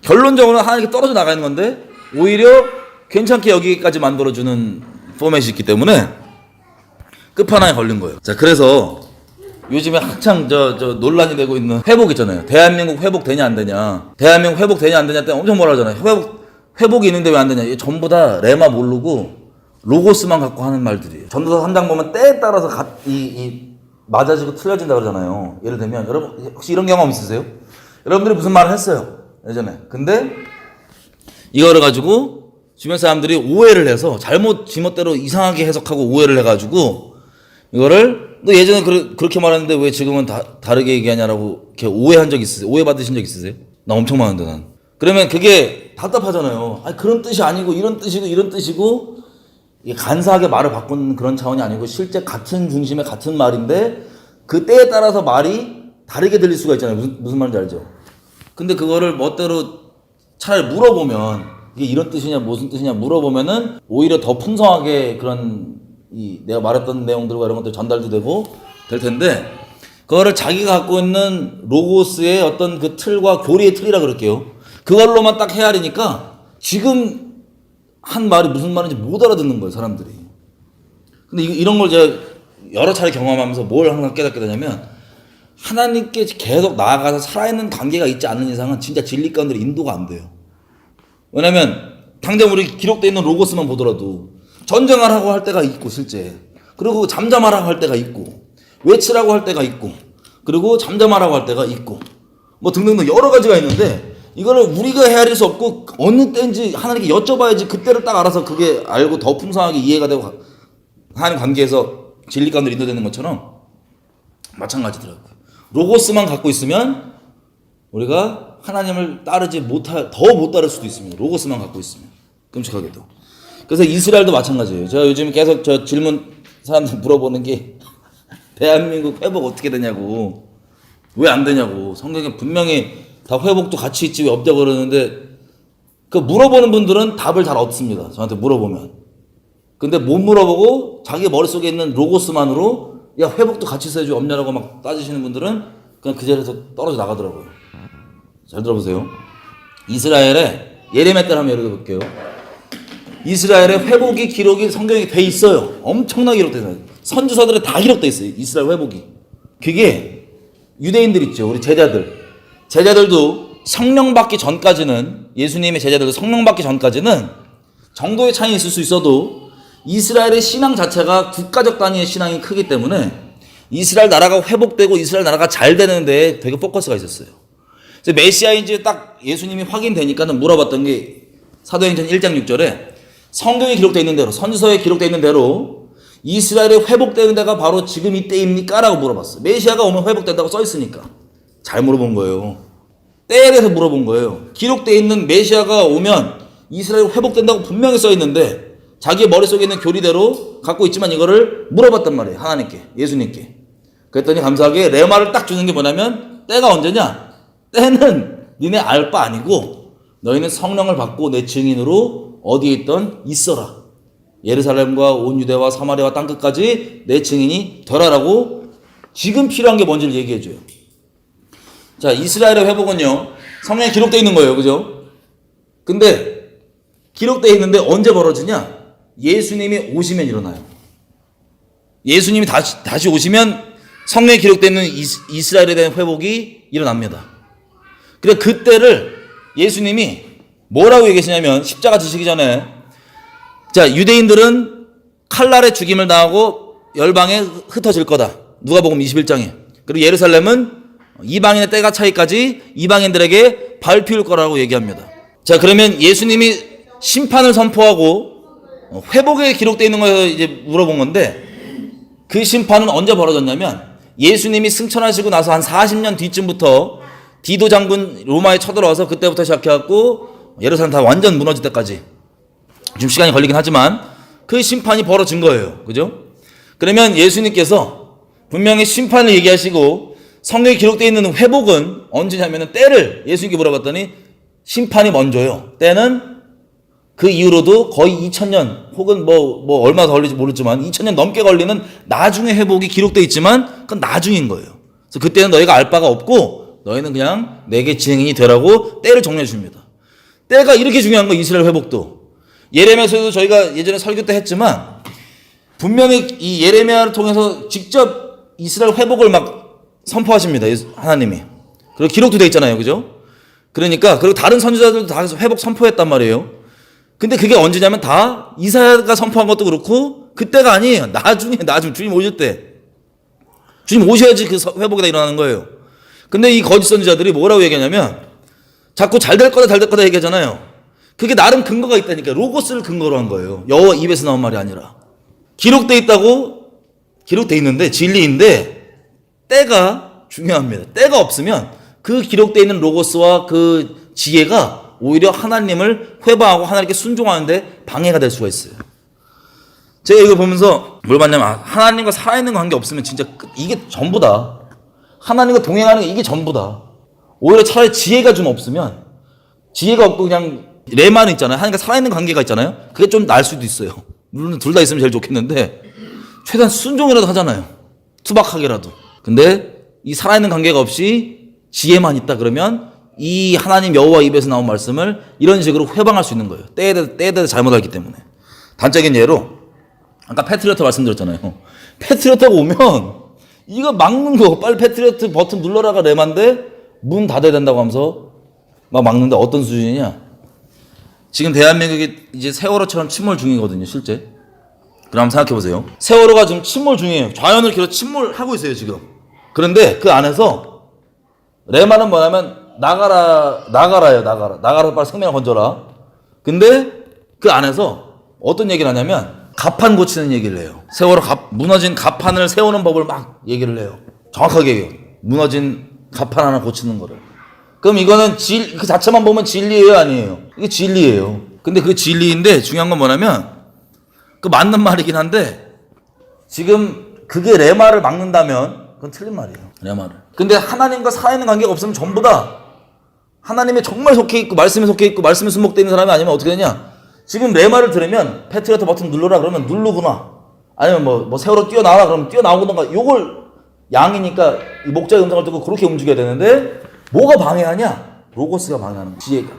결론적으로 하나님께 떨어져 나가 있는 건데 오히려 괜찮게 여기까지 만들어주는 포맷이 있기 때문에 끝판왕에 걸린 거예요. 자, 그래서 요즘에 한창 논란이 되고 있는 회복 있잖아요. 대한민국 회복되냐 안 되냐. 대한민국 회복되냐 안 되냐 때 엄청 뭐라 하잖아요. 회복이 있는데 왜 안 되냐. 이게 전부 다 레마 모르고 로고스만 갖고 하는 말들이에요. 전도서 3장 보면 때에 따라서 맞아지고 틀려진다 그러잖아요. 예를 들면 여러분 혹시 이런 경험 있으세요? 여러분들이 무슨 말을 했어요 예전에. 근데 이거를 가지고 주변 사람들이 오해를 해서 지멋대로 이상하게 해석하고 오해를 해가지고 이거를 너 예전에 그렇게 말했는데 왜 지금은 다르게 얘기하냐라고 이렇게 오해한 적 있으세요? 오해 받으신 적 있으세요? 나 엄청 많은데 난. 그러면 그게 답답하잖아요. 아니 그런 뜻이 아니고 이런 뜻이고 이런 뜻이고 이게 간사하게 말을 바꾸는 그런 차원이 아니고 실제 같은 중심의 같은 말인데 그 때에 따라서 말이 다르게 들릴 수가 있잖아요. 무슨 말인지 알죠? 근데 그거를 멋대로 차라리 물어보면 이게 이런 뜻이냐 무슨 뜻이냐 물어보면은 오히려 더 풍성하게 그런 내가 말했던 내용들과 이런 것들 전달도 되고 될 텐데 그거를 자기가 갖고 있는 로고스의 어떤 그 틀과 교리의 틀이라 그럴게요. 그걸로만 딱 헤아리니까 지금 한 말이 무슨 말인지 못 알아듣는 거예요, 사람들이. 근데 이런 걸 제가 여러 차례 경험하면서 뭘 항상 깨닫게 되냐면 하나님께 계속 나아가서 살아있는 관계가 있지 않는 이상은 진짜 진리 가운데 인도가 안 돼요. 왜냐면 당장 우리 기록되어 있는 로고스만 보더라도 전쟁하라고 할 때가 있고 실제 그리고 잠잠하라고 할 때가 있고 외치라고 할 때가 있고 그리고 잠잠하라고 할 때가 있고 뭐 등등등 여러 가지가 있는데 이거를 우리가 헤아릴 수 없고 어느 때인지 하나님께 여쭤봐야지 그때를 딱 알아서 그게 알고 더 풍성하게 이해가 되고 하는 관계에서 진리 가운데 인도되는 것처럼 마찬가지더라고요. 로고스만 갖고 있으면 우리가 하나님을 따르지 더 못 따를 수도 있습니다. 로고스만 갖고 있으면 끔찍하게도. 그래서 이스라엘도 마찬가지예요. 제가 요즘 계속 저 질문 사람들 물어보는 게 대한민국 회복 어떻게 되냐고 왜 안 되냐고 성경에 분명히 다 회복도 같이 있지 왜 없다고 그러는데 그 물어보는 분들은 답을 잘 얻습니다. 저한테 물어보면. 근데 못 물어보고 자기 머릿속에 있는 로고스만으로 야 회복도 같이 있어야지 없냐라고 막 따지시는 분들은 그냥 그 자리에서 떨어져 나가더라고요. 잘 들어보세요. 이스라엘의 예레미야 때를 한번 예를 들어볼게요. 이스라엘의 회복이 기록이 성경에 돼 있어요. 엄청나게 기록돼 있어요. 선지서들에 다 기록돼 있어요. 이스라엘 회복이. 그게 유대인들 있죠. 우리 제자들. 제자들도 성령 받기 전까지는, 예수님의 제자들도 성령 받기 전까지는 정도의 차이는 있을 수 있어도 이스라엘의 신앙 자체가 국가적 단위의 신앙이 크기 때문에 이스라엘 나라가 회복되고 이스라엘 나라가 잘 되는 데에 되게 포커스가 있었어요. 그래서 메시아인지 딱 예수님이 확인되니까는 물어봤던 게 사도행전 1장 6절에 성경에 기록되어 있는 대로, 선지서에 기록되어 있는 대로 이스라엘이 회복되는 데가 바로 지금 이때입니까? 라고 물어봤어요. 메시아가 오면 회복된다고 써있으니까. 잘 물어본 거예요. 때에 대해서 물어본 거예요. 기록되어 있는 메시아가 오면 이스라엘이 회복된다고 분명히 써있는데 자기 머릿속에 있는 교리대로 갖고 있지만 이거를 물어봤단 말이에요. 하나님께, 예수님께. 그랬더니 감사하게 레마를 딱 주는 게 뭐냐면 때가 언제냐? 때는 니네 알 바 아니고 너희는 성령을 받고 내 증인으로 어디에 있던 있어라. 예루살렘과 온 유대와 사마리아와 땅끝까지 내 증인이 되라라고 지금 필요한 게 뭔지를 얘기해 줘요. 자, 이스라엘의 회복은요, 성경에 기록되어 있는 거예요. 그죠? 근데 기록되어 있는데 언제 벌어지냐? 예수님이 오시면 일어나요. 예수님이 다시 오시면 성경에 기록되어 있는 이스라엘에 대한 회복이 일어납니다. 그래, 그때를 예수님이 뭐라고 얘기하시냐면, 십자가 지시기 전에, 자, 유대인들은 칼날에 죽임을 당하고 열방에 흩어질 거다. 누가복음 21장에. 그리고 예루살렘은 이방인의 때가 차이까지 이방인들에게 밟힐 거라고 얘기합니다. 자, 그러면 예수님이 심판을 선포하고 회복에 기록되어 있는 거에서 이제 물어본 건데, 그 심판은 언제 벌어졌냐면 예수님이 승천하시고 나서 한 40년 뒤쯤부터 디도 장군 로마에 쳐들어와서 그때부터 시작해갖고 예루살렘 다 완전 무너질 때까지 좀 시간이 걸리긴 하지만 그 심판이 벌어진 거예요. 그죠? 그러면 예수님께서 분명히 심판을 얘기하시고 성경에 기록되어 있는 회복은 언제냐면 때를 예수님께 물어봤더니 심판이 먼저요. 때는 그 이후로도 거의 2000년 혹은 뭐 얼마 더 걸릴지 모르지만 2000년 넘게 걸리는 나중에 회복이 기록되어 있지만 그건 나중인 거예요. 그래서 그때는 너희가 알 바가 없고 너희는 그냥 내게 증인이 되라고 때를 정리해 줍니다. 때가 이렇게 중요한 거예요. 이스라엘 회복도. 예레미야서도 저희가 예전에 설교 때 했지만 분명히 이 예레미야를 통해서 직접 이스라엘 회복을 막 선포하십니다. 하나님이. 그리고 기록도 돼 있잖아요. 그죠? 그러니까 그리고 다른 선지자들도 다 회복 선포했단 말이에요. 근데 그게 언제냐면 다 이사야가 선포한 것도 그렇고 그때가 아니에요. 나중에 주님 오실 때. 주님 오셔야지 그 회복이 다 일어나는 거예요. 근데 이 거짓 선지자들이 뭐라고 얘기하냐면 자꾸 잘 될 거다 얘기하잖아요. 그게 나름 근거가 있다니까. 로고스를 근거로 한 거예요. 여호와 입에서 나온 말이 아니라. 기록돼 있다고 기록돼 있는데 진리인데 때가 중요합니다. 때가 없으면 그 기록돼 있는 로고스와 그 지혜가 오히려 하나님을 회방하고 하나님께 순종하는데 방해가 될 수가 있어요. 제가 이거 보면서 뭘 봤냐면 하나님과 살아있는 관계 없으면 진짜 이게 전부다. 하나님과 동행하는 게 이게 전부다. 오히려 차라리 지혜가 좀 없으면 지혜가 없고 그냥 레만 있잖아요. 하나님과 살아있는 관계가 있잖아요. 그게 좀 나을 수도 있어요. 물론 둘 다 있으면 제일 좋겠는데 최대한 순종이라도 하잖아요. 투박하게라도. 근데 이 살아있는 관계가 없이 지혜만 있다 그러면 이 하나님 여호와 입에서 나온 말씀을 이런 식으로 회방할 수 있는 거예요. 때에 대해서 잘못했기 때문에. 단적인 예로 아까 패트리어트 말씀드렸잖아요. 패트리어트가 오면 이거 막는 거 빨리 패트리어트 버튼 눌러라가 레만데 문 닫아야 된다고 하면서 막 막는데 어떤 수준이냐. 지금 대한민국이 이제 세월호처럼 침몰 중이거든요. 실제. 그럼 생각해보세요. 세월호가 지금 침몰 중이에요. 좌연을 길어 침몰하고 있어요. 지금. 그런데 그 안에서 레만은 뭐냐면 나가라요. 나가라 빨리 생명을 건져라. 근데 그 안에서 어떤 얘기를 하냐면 갑판 고치는 얘기를 해요. 세월호 무너진 갑판을 세우는 법을 막 얘기를 해요. 정확하게 얘기해요. 무너진 갑판 하나 고치는 거를. 그럼 이거는 그 자체만 보면 진리예요, 아니에요? 이게 진리예요. 근데 그 진리인데 중요한 건 뭐냐면 그 맞는 말이긴 한데 지금 그게 레마를 막는다면 그건 틀린 말이에요. 레마를. 근데 하나님과 살아있는 관계가 없으면 전부 다 하나님에 정말 속해 있고 말씀에 속해 있고 말씀에 순목되어 있는 사람이 아니면 어떻게 되냐? 지금 레마를 들으면 패트리어트 버튼 눌러라 그러면 누르구나. 아니면 뭐 세월호 뛰어나와라 그러면 뛰어나오던가. 요걸 양이니까 이 목자의 음성을 듣고 그렇게 움직여야 되는데 뭐가 방해하냐? 로고스가 방해하는 거야. 지혜가.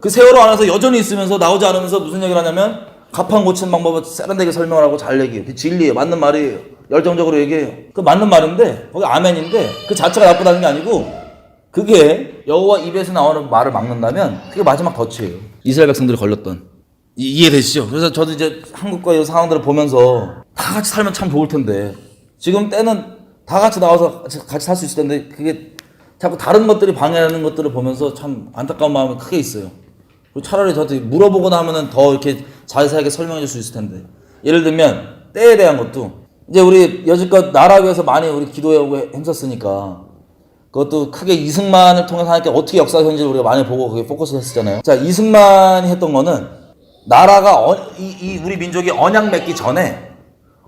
그 세월호 안에서 여전히 있으면서 나오지 않으면서 무슨 얘기를 하냐면 갑판 고치는 방법을 세련되게 설명을 하고 잘 얘기해요. 그 진리예요. 맞는 말이에요. 열정적으로 얘기해요. 그 맞는 말인데 거기 아멘인데 그 자체가 나쁘다는 게 아니고 그게 여호와 입에서 나오는 말을 막는다면 그게 마지막 덫이에요. 이스라엘 백성들이 걸렸던. 이해되시죠? 그래서 저도 이제 한국과 이 상황들을 보면서 다 같이 살면 참 좋을 텐데 지금 때는 다 같이 나와서 같이 살 수 있을 텐데 그게 자꾸 다른 것들이 방해하는 것들을 보면서 참 안타까운 마음이 크게 있어요. 그리고 차라리 저한테 물어보거나 하면은 더 이렇게 자세하게 설명해 줄 수 있을 텐데. 예를 들면 때에 대한 것도 이제 우리 여지껏 나라 위해서 많이 우리 기도하고 했었으니까 그것도 크게 이승만을 통해서 하나님께 어떻게 역사 현지를 우리가 많이 보고 그게 포커스를 했었잖아요. 자, 이승만이 했던 거는 나라가 우리 민족이 언약 맺기 전에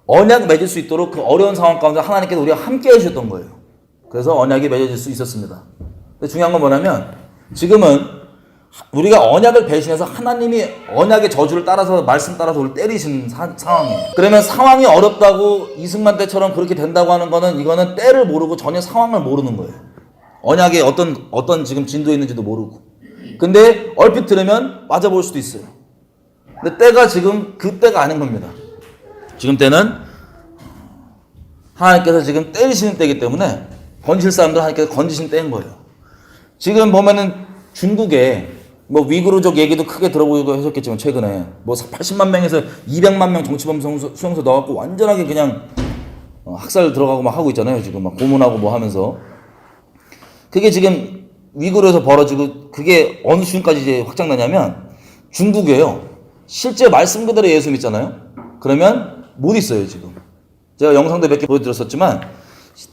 언약 맺을 수 있도록 그 어려운 상황 가운데 하나님께서 우리가 함께 해주셨던 거예요. 그래서 언약이 맺어질 수 있었습니다. 근데 중요한 건 뭐냐면 지금은 우리가 언약을 배신해서 하나님이 언약의 저주를 따라서 말씀 따라서 우리를 때리신 상황이에요. 그러면 상황이 어렵다고 이승만 때처럼 그렇게 된다고 하는 거는 이거는 때를 모르고 전혀 상황을 모르는 거예요. 언약의 어떤 지금 진도에 있는지도 모르고. 근데 얼핏 들으면 맞아볼 수도 있어요. 근데 때가 지금 그 때가 아닌 겁니다. 지금 때는 하나님께서 지금 때리시는 때이기 때문에 건질 사람들 하나님께서 건지신 때인 거예요. 지금 보면은 중국에 뭐 위구르족 얘기도 크게 들어보고 하셨겠지만 최근에 뭐 80만 명에서 200만 명 정치범 수용소 넣어갖고 완전하게 그냥 학살 들어가고 막 하고 있잖아요. 지금 막 고문하고 뭐 하면서 그게 지금 위구르에서 벌어지고 그게 어느 수준까지 이제 확장되냐면 중국에요. 실제 말씀 그대로 예수 믿잖아요. 그러면 못 있어요 지금. 제가 영상도 몇 개 보여드렸었지만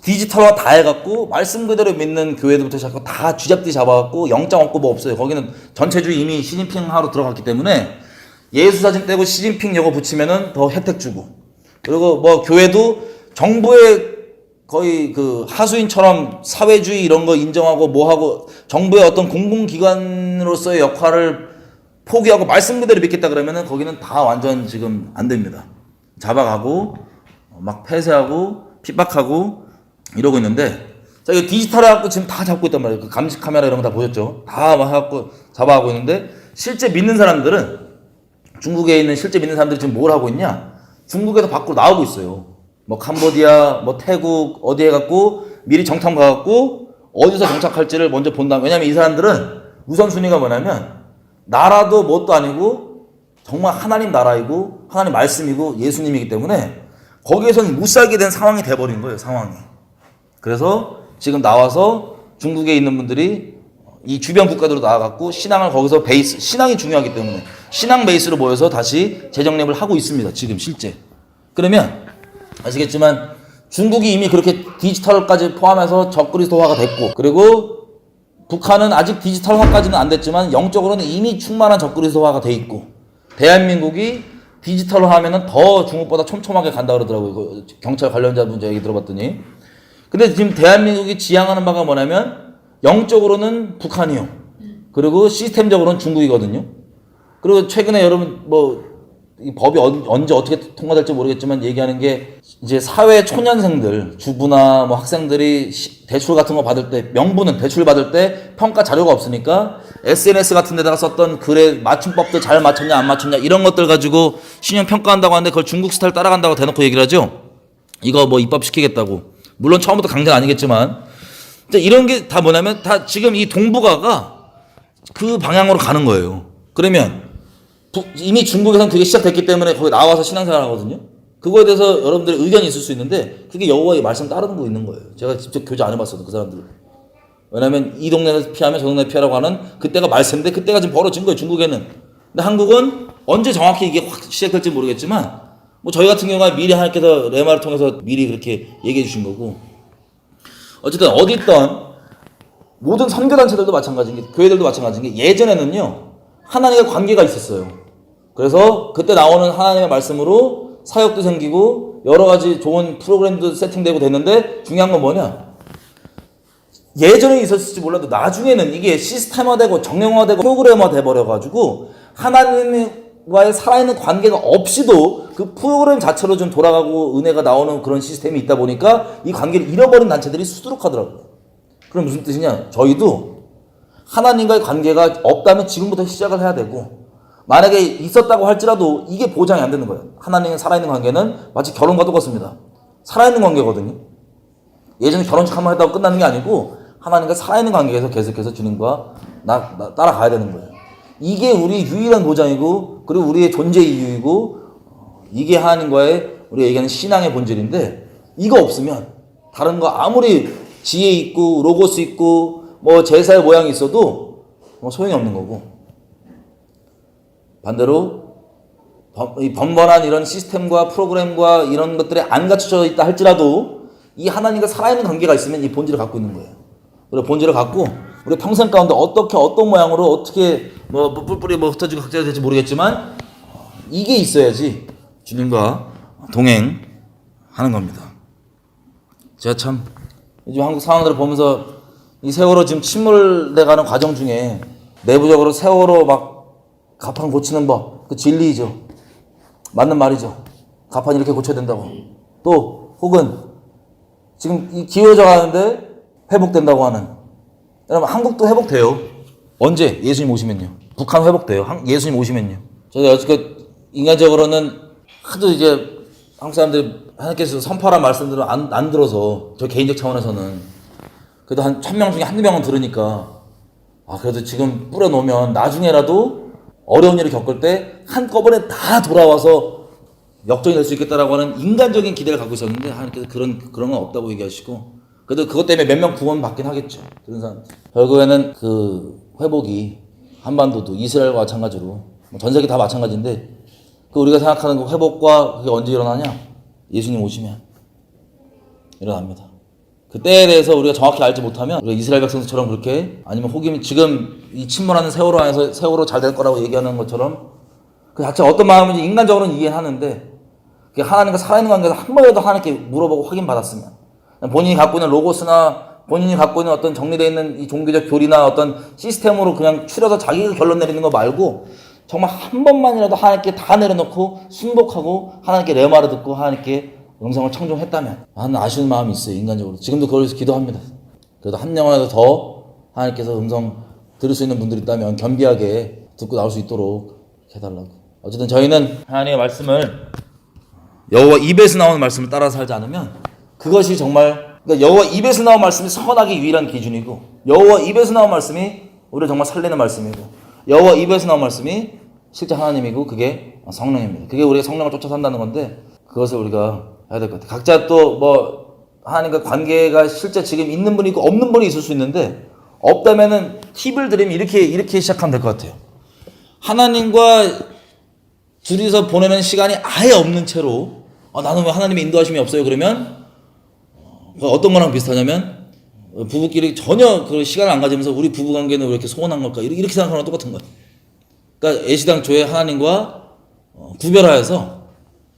디지털화 다 해갖고 말씀 그대로 믿는 교회들부터 자꾸 다 쥐잡듯이 잡아갖고 영장 없고 뭐 없어요. 거기는 전체주의 이미 시진핑 하로 들어갔기 때문에 예수 사진 떼고 시진핑 요거 붙이면은 더 혜택 주고 그리고 뭐 교회도 정부의 거의 그 하수인처럼 사회주의 이런 거 인정하고 뭐 하고 정부의 어떤 공공기관으로서의 역할을 포기하고 말씀 그대로 믿겠다 그러면은 거기는 다 완전 지금 안 됩니다. 잡아가고 막 폐쇄하고 핍박하고 이러고 있는데 자 이거 디지털해갖고 지금 다 잡고 있단 말이에요. 그 감시 카메라 이런 거 다 보셨죠? 다 막 해갖고 잡아가고 있는데 실제 믿는 사람들은 중국에 있는 실제 믿는 사람들이 지금 뭘 하고 있냐? 중국에서 밖으로 나오고 있어요. 뭐 캄보디아, 뭐 태국 어디 해갖고 미리 정탐 가갖고 어디서 정착할지를 먼저 본다. 왜냐면 이 사람들은 우선순위가 뭐냐면 나라도 뭣도 아니고 정말 하나님 나라이고 하나님 말씀이고 예수님이기 때문에 거기에서는 못 살게 된 상황이 돼버린 거예요. 상황이. 그래서 지금 나와서 중국에 있는 분들이 이 주변 국가들로 나와갖고 신앙을 거기서 베이스 신앙이 중요하기 때문에 신앙 베이스로 모여서 다시 재정립을 하고 있습니다. 지금 실제. 그러면 아시겠지만 중국이 이미 그렇게 디지털까지 포함해서 적그리스도화가 됐고 그리고 북한은 아직 디지털화까지는 안 됐지만 영적으로는 이미 충만한 적그리스도화가 돼 있고 대한민국이 디지털화하면은 더 중국보다 촘촘하게 간다 그러더라고요. 경찰 관련자분 얘기 들어봤더니. 근데 지금 대한민국이 지향하는 바가 뭐냐면 영적으로는 북한이요. 그리고 시스템적으로는 중국이거든요. 그리고 최근에 여러분 뭐 이 법이 언제 어떻게 통과될지 모르겠지만 얘기하는 게 이제 사회 초년생들 주부나 뭐 학생들이 대출 같은 거 받을 때 명부는 대출 받을 때 평가 자료가 없으니까 SNS 같은 데다가 썼던 글에 맞춤법도 잘 맞췄냐 안 맞췄냐 이런 것들 가지고 신용 평가한다고 하는데 그걸 중국 스타일 따라간다고 대놓고 얘기를 하죠. 이거 뭐 입법시키겠다고. 물론 처음부터 강제는 아니겠지만 이런 게 다 뭐냐면 다 지금 이 동북아가 그 방향으로 가는 거예요. 그러면 이미 중국에서는 그게 시작됐기 때문에 거기 나와서 신앙생활 하거든요. 그거에 대해서 여러분들의 의견이 있을 수 있는데 그게 여호와의 말씀 따르는 거 있는 거예요. 제가 직접 교제 안 해봤어도 그 사람들. 왜냐면 이 동네에서 피하면 저 동네 피하라고 하는 그때가 말씀인데 그때가 지금 벌어진 거예요. 중국에는. 근데 한국은 언제 정확히 이게 확 시작될지 모르겠지만 뭐 저희 같은 경우가 미리 하나님께서 레마를 통해서 미리 그렇게 얘기해 주신 거고 어쨌든 어디 있던 모든 선교단체들도 마찬가지인 게 교회들도 마찬가지인 게 예전에는요 하나님과 관계가 있었어요. 그래서 그때 나오는 하나님의 말씀으로 사역도 생기고 여러 가지 좋은 프로그램도 세팅되고 됐는데 중요한 건 뭐냐? 예전에 있었을지 몰라도 나중에는 이게 시스템화되고 정형화되고 프로그램화 돼버려가지고 하나님과의 살아있는 관계가 없이도 그 프로그램 자체로 좀 돌아가고 은혜가 나오는 그런 시스템이 있다 보니까 이 관계를 잃어버린 단체들이 수두룩하더라고요. 그럼 무슨 뜻이냐? 저희도 하나님과의 관계가 없다면 지금부터 시작을 해야 되고 만약에 있었다고 할지라도 이게 보장이 안 되는 거예요. 하나님의 살아있는 관계는 마치 결혼과 똑같습니다. 살아있는 관계거든요. 예전에 결혼 한번 했다고 끝나는 게 아니고 하나님과 살아있는 관계에서 계속해서 주님과 따라가야 되는 거예요. 이게 우리 유일한 보장이고 그리고 우리의 존재 이유이고 이게 하나님과의 우리가 얘기하는 신앙의 본질인데 이거 없으면 다른 거 아무리 지혜 있고 로고스 있고 뭐 제사의 모양이 있어도 뭐 소용이 없는 거고 반대로 이 번번한 이런 시스템과 프로그램과 이런 것들이 안 갖춰져 있다 할지라도 이 하나님과 살아있는 관계가 있으면 이 본질을 갖고 있는 거예요. 그리고 본질을 갖고 우리 평생 가운데 어떻게 어떤 모양으로 어떻게 뭐 뿔뿔이 뭐 흩어지고 각자 될지 모르겠지만 이게 있어야지 주님과 동행하는 겁니다. 제가 참 요즘 한국 상황들을 보면서 이 세월호 지금 침몰돼가는 과정 중에 내부적으로 세월호 막 가판 고치는 법 그 진리죠. 맞는 말이죠. 가판 이렇게 고쳐야 된다고. 또 혹은 지금 이 기울어져 가는데 회복된다고 하는. 여러분 한국도 회복돼요. 언제? 예수님 오시면요. 북한 회복돼요. 예수님 오시면요. 저는 어저께 인간적으로는 하도 이제 한국 사람들이 하나님께서 선포하라는 말씀들을 안 들어서 저 개인적 차원에서는 그래도 한 1000명 중에 한두 명은 들으니까 그래도 지금 뿌려놓으면 나중에라도 어려운 일을 겪을 때 한꺼번에 다 돌아와서 역전이 될 수 있겠다라고 하는 인간적인 기대를 갖고 있었는데 하나님께서 그런 건 없다고 얘기하시고 그래도 그것 때문에 몇 명 구원 받긴 하겠죠. 그런 사람 결국에는 그 회복이 한반도도 이스라엘과 마찬가지로 전 세계 다 마찬가지인데 그 우리가 생각하는 그 회복과 그게 언제 일어나냐? 예수님 오시면 일어납니다. 그 때에 대해서 우리가 정확히 알지 못하면 우리가 이스라엘 백성처럼 그렇게 아니면 혹은 지금 이 침몰하는 세월호 안에서 세월호 잘 될 거라고 얘기하는 것처럼 그 자체가 어떤 마음인지 인간적으로는 이해는 하는데 그게 하나님과 살아있는 관계에서 한 번이라도 하나님께 물어보고 확인받았으면 본인이 갖고 있는 로고스나 본인이 갖고 있는 어떤 정리되어 있는 이 종교적 교리나 어떤 시스템으로 그냥 추려서 자기가 결론 내리는 거 말고 정말 한 번만이라도 하나님께 다 내려놓고 순복하고 하나님께 내 말을 듣고 하나님께 영성을 청종했다면 나는 아쉬운 마음이 있어요. 인간적으로 지금도 그걸 위해서 기도합니다. 그래도 한 명이라도 더 하나님께서 음성 들을 수 있는 분들이 있다면 겸비하게 듣고 나올 수 있도록 해달라고. 어쨌든 저희는 하나님의 말씀을 여호와 입에서 나오는 말씀을 따라 살지 않으면 그것이 정말 그러니까 여호와 입에서 나온 말씀이 선하기 유일한 기준이고 여호와 입에서 나온 말씀이 우리를 정말 살리는 말씀이고 여호와 입에서 나온 말씀이 실제 하나님이고 그게 성령입니다. 그게 우리가 성령을 쫓아 산다는 건데 그것을 우리가 해야 될 것 같아요. 각자 또 뭐 하나님과 관계가 실제 지금 있는 분이 있고 없는 분이 있을 수 있는데 없다면은 팁을 드리면 이렇게 시작하면 될 것 같아요. 하나님과 둘이서 보내는 시간이 아예 없는 채로 나는 왜 하나님의 인도하심이 없어요? 그러면 어떤 거랑 비슷하냐면 부부끼리 전혀 그 시간을 안 가지면서 우리 부부관계는 왜 이렇게 소원한 걸까? 이렇게 생각하는 거랑 똑같은 거예요. 그러니까 애시당초에 하나님과 구별하여서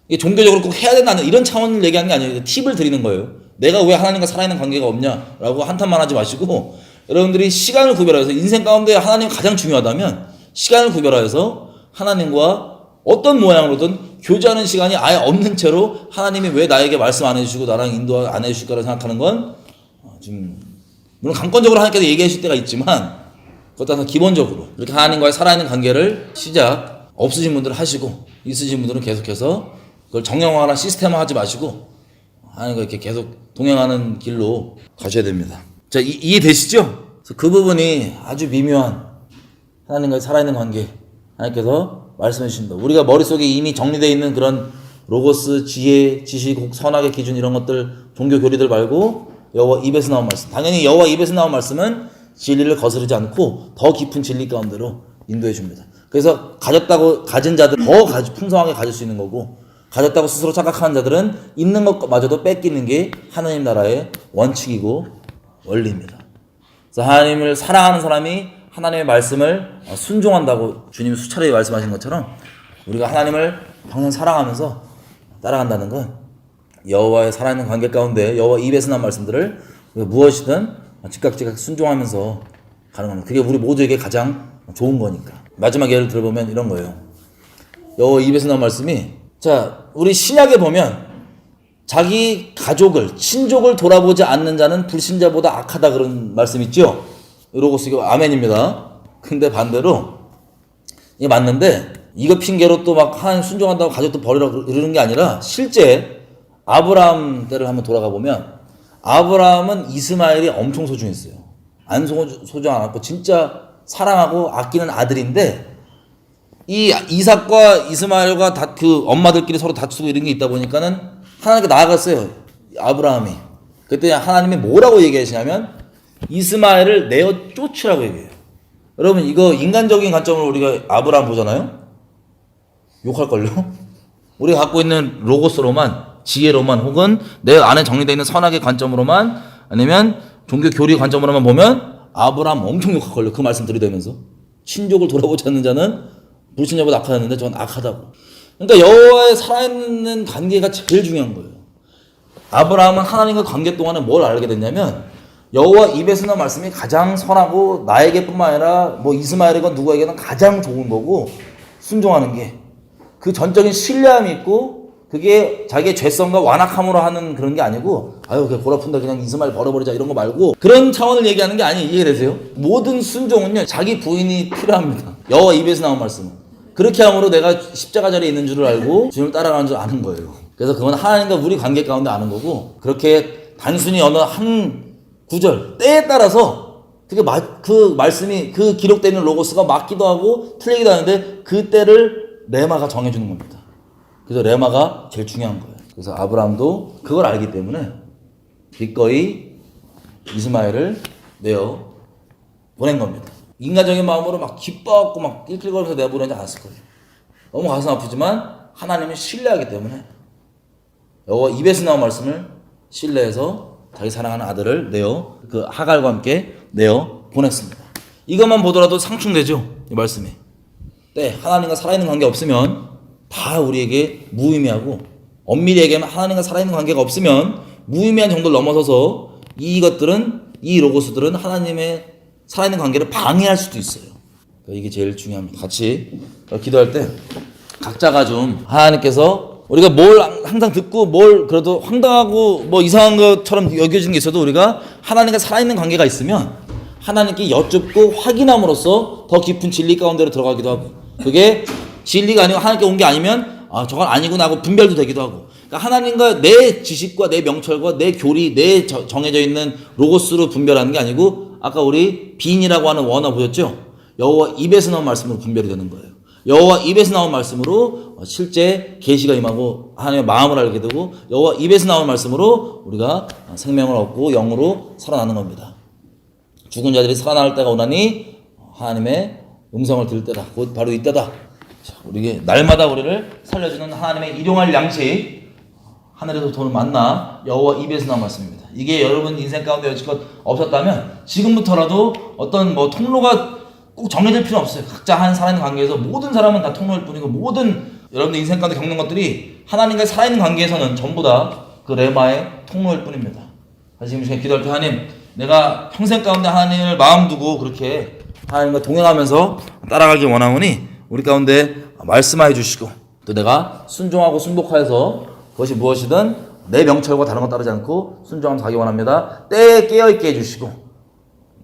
이게 종교적으로 꼭 해야 된다는 이런 차원을 얘기하는 게 아니에요. 팁을 드리는 거예요. 내가 왜 하나님과 살아있는 관계가 없냐라고 한탄만 하지 마시고 여러분들이 시간을 구별하여서 인생 가운데 하나님이 가장 중요하다면 시간을 구별하여서 하나님과 어떤 모양으로든 교제하는 시간이 아예 없는 채로 하나님이 왜 나에게 말씀 안 해주시고 나랑 인도 안 해주실까를 생각하는 건 좀 물론 강권적으로 하나님께서 얘기해 주실 때가 있지만 그것보다는 기본적으로 이렇게 하나님과의 살아있는 관계를 시작 없으신 분들은 하시고 있으신 분들은 계속해서 그걸 정형화나 시스템화하지 마시고 하나님과 이렇게 계속 동행하는 길로 가셔야 됩니다. 자, 이해되시죠? 그래서 그 부분이 아주 미묘한 하나님과의 살아있는 관계 하나님께서 말씀해 주신다. 우리가 머릿속에 이미 정리되어 있는 그런 로고스, 지혜, 지식, 선악의 기준 이런 것들 종교 교리들 말고 여호와 입에서 나온 말씀. 당연히 여호와 입에서 나온 말씀은 진리를 거스르지 않고 더 깊은 진리 가운데로 인도해 줍니다. 그래서 가진 자들 더 풍성하게 가질 수 있는 거고 가졌다고 스스로 착각하는 자들은 있는 것마저도 뺏기는 게 하나님 나라의 원칙이고 원리입니다. 그래서 하나님을 사랑하는 사람이 하나님의 말씀을 순종한다고 주님이 수차례 말씀하신 것처럼 우리가 하나님을 평생 사랑하면서 따라간다는 건 여호와의 살아있는 관계 가운데 여호와 입에서 난 말씀들을 무엇이든 즉각 순종하면서 가는 겁니다. 그게 우리 모두에게 가장 좋은 거니까. 마지막 예를 들어보면 이런 거예요. 여호와 입에서 난 말씀이 자 우리 신약에 보면 자기 가족을 친족을 돌아보지 않는 자는 불신자보다 악하다 그런 말씀 있죠. 로고스 이거 아멘입니다. 근데 반대로 이게 맞는데 이거 핑계로 또 막 하나님 순종한다고 가족도 버리라고 이러는 게 아니라 실제 아브라함 때를 한번 돌아가 보면 아브라함은 이스마엘이 엄청 소중했어요. 안 소중 안 않고 진짜 사랑하고 아끼는 아들인데 이 이삭과 이스마엘과 그 엄마들끼리 서로 다투고 이런 게 있다 보니까는 하나님께 나아갔어요. 아브라함이. 그때 하나님이 뭐라고 얘기하시냐면 이스마엘을 내어 쫓으라고 얘기해요. 여러분 이거 인간적인 관점으로 우리가 아브라함 보잖아요. 욕할걸요? 우리가 갖고 있는 로고스로만 지혜로만 혹은 내 안에 정리되어 있는 선악의 관점으로만 아니면 종교 교리 관점으로만 보면 아브라함 엄청 욕할걸요. 그 말씀 들이대면서 친족을 돌아보지 않는 자는 불신자보다 악하다는데 전 악하다고. 그러니까 여호와의 살아있는 관계가 제일 중요한 거예요. 아브라함은 하나님과 관계 동안에 뭘 알게 됐냐면 여호와 입에서 나온 말씀이 가장 선하고 나에게뿐만 아니라 뭐 이스마엘이건 누구에게는 가장 좋은 거고 순종하는 게 그 전적인 신뢰함이 있고 그게 자기의 죄성과 완악함으로 하는 그런 게 아니고 아유 그냥 골아픈다 그냥 이스마엘 버려버리자 이런 거 말고 그런 차원을 얘기하는 게 아니에요. 이해되세요? 모든 순종은요 자기 부인이 필요합니다. 여호와 입에서 나온 말씀은 그렇게 함으로 내가 십자가 자리에 있는 줄을 알고 주님을 따라가는 줄 아는 거예요. 그래서 그건 하나님과 우리 관계 가운데 아는 거고 그렇게 단순히 어느 한 구절 때에 따라서 그 말씀이 그 기록되는 로고스가 맞기도 하고 틀리기도 하는데 그 때를 레마가 정해주는 겁니다. 그래서 레마가 제일 중요한 거예요. 그래서 아브라함도 그걸 알기 때문에 기꺼이 이스마엘을 내어 보낸 겁니다. 인간적인 마음으로 막 기뻐하고 막 낄낄거리면서 내보내지 않았을 거예요. 너무 가슴 아프지만 하나님을 신뢰하기 때문에 여호와 입에서 나온 말씀을 신뢰해서 자기 사랑하는 아들을 내어 그 하갈과 함께 내어 보냈습니다. 이것만 보더라도 상충되죠. 이 말씀이. 네, 하나님과 살아있는 관계 없으면 다 우리에게 무의미하고 엄밀히 얘기하면 하나님과 살아있는 관계가 없으면 무의미한 정도를 넘어서서 이것들은 이 로고스들은 하나님의 살아있는 관계를 방해할 수도 있어요. 그러니까 이게 제일 중요합니다. 같이 기도할 때 각자가 좀 하나님께서 우리가 뭘 항상 듣고 뭘 그래도 황당하고 뭐 이상한 것처럼 여겨지는 게 있어도 우리가 하나님과 살아있는 관계가 있으면 하나님께 여쭙고 확인함으로써 더 깊은 진리 가운데로 들어가기도 하고 그게 진리가 아니고 하나님께 온 게 아니면 아 저건 아니구나 하고 분별도 되기도 하고 그러니까 하나님과 내 지식과 내 명철과 내 교리 내 정해져 있는 로고스로 분별하는 게 아니고 아까 우리 빈이라고 하는 원어 보셨죠? 여호와 입에서 나온 말씀으로 분별이 되는 거예요. 여호와 입에서 나온 말씀으로 실제 계시가 임하고 하나님의 마음을 알게 되고 여호와 입에서 나온 말씀으로 우리가 생명을 얻고 영으로 살아나는 겁니다. 죽은 자들이 살아날 때가 오나니 하나님의 음성을 들을 때다. 곧 바로 이때다. 자, 우리에게 날마다 우리를 살려주는 하나님의 일용할 양식 하늘에서 돈을 만나 여호와 입에서 나온 말씀입니다. 이게 여러분 인생 가운데 여지껏 없었다면 지금부터라도 어떤 뭐 통로가 꼭 정해질 필요 없어요. 각자 한 살아있는 관계에서 모든 사람은 다 통로일 뿐이고 모든 여러분들 인생 가운데 겪는 것들이 하나님과 살아있는 관계에서는 전부 다 그 레마의 통로일 뿐입니다. 지금 제가 기도할 때 하나님 내가 평생 가운데 하나님을 마음 두고 그렇게 하나님과 동행하면서 따라가길 원하오니 우리 가운데 말씀하여 주시고 또 내가 순종하고 순복하여서 그것이 무엇이든 내 명철과 다른 것 따르지 않고 순종하면서 가기 원합니다. 때에 깨어있게 해주시고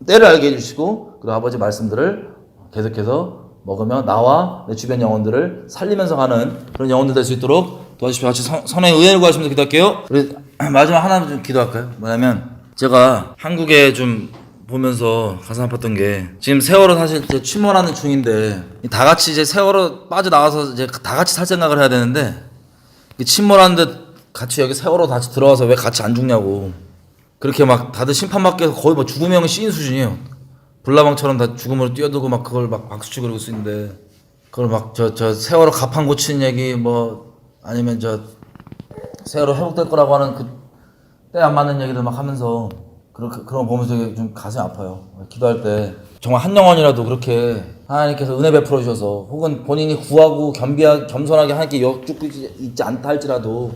때를 알게 해주시고 그리고 아버지 말씀들을 계속해서 먹으며 나와 내 주변 영혼들을 살리면서 가는 그런 영혼들 될 수 있도록 도와주십시오. 같이 선의 의회를 구하시면서 기도할게요. 우리 마지막 하나 좀 기도할까요? 뭐냐면 제가 한국에 좀 보면서 가슴 아팠던 게 지금 세월호 사실 이제 침몰하는 중인데 다 같이 이제 세월호 빠져나가서 이제 다 같이 살 생각을 해야 되는데 침몰하는데 같이 여기 세월호 같이 들어와서 왜 같이 안 죽냐고 그렇게 막 다들 심판받기 위해서 거의 뭐 죽음의 형이 씌인 수준이에요. 불나방처럼 다 죽음으로 뛰어들고 막 그걸 막 박수치고 그러고 있는데 그걸 막 저 세월호 가판 고치는 얘기 뭐 아니면 저 세월호 회복될 거라고 하는 그 때 안 맞는 얘기들 막 하면서 그런 거 보면서 좀 가슴이 아파요. 기도할 때 정말 한 영혼이라도 그렇게 하나님께서 은혜 베풀어 주셔서 혹은 본인이 구하고 겸손하게 하나님께 여쭙고 있지 않다 할지라도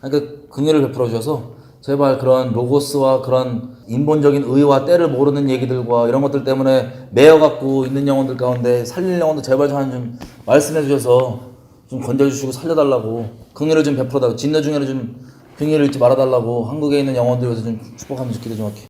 하나님께 긍휼을 베풀어 주셔서 제발 그런 로고스와 그런 인본적인 의와 때를 모르는 얘기들과 이런 것들 때문에 매여갖고 있는 영혼들 가운데 살릴 영혼들 제발 좀 말씀해 주셔서 좀 건져주시고 살려달라고 긍휼을 좀 베풀어달라고 진노 중에는 좀 긍휼을 잃지 말아달라고 한국에 있는 영혼들 위해서 좀 축복하면서 기도 좀 할게.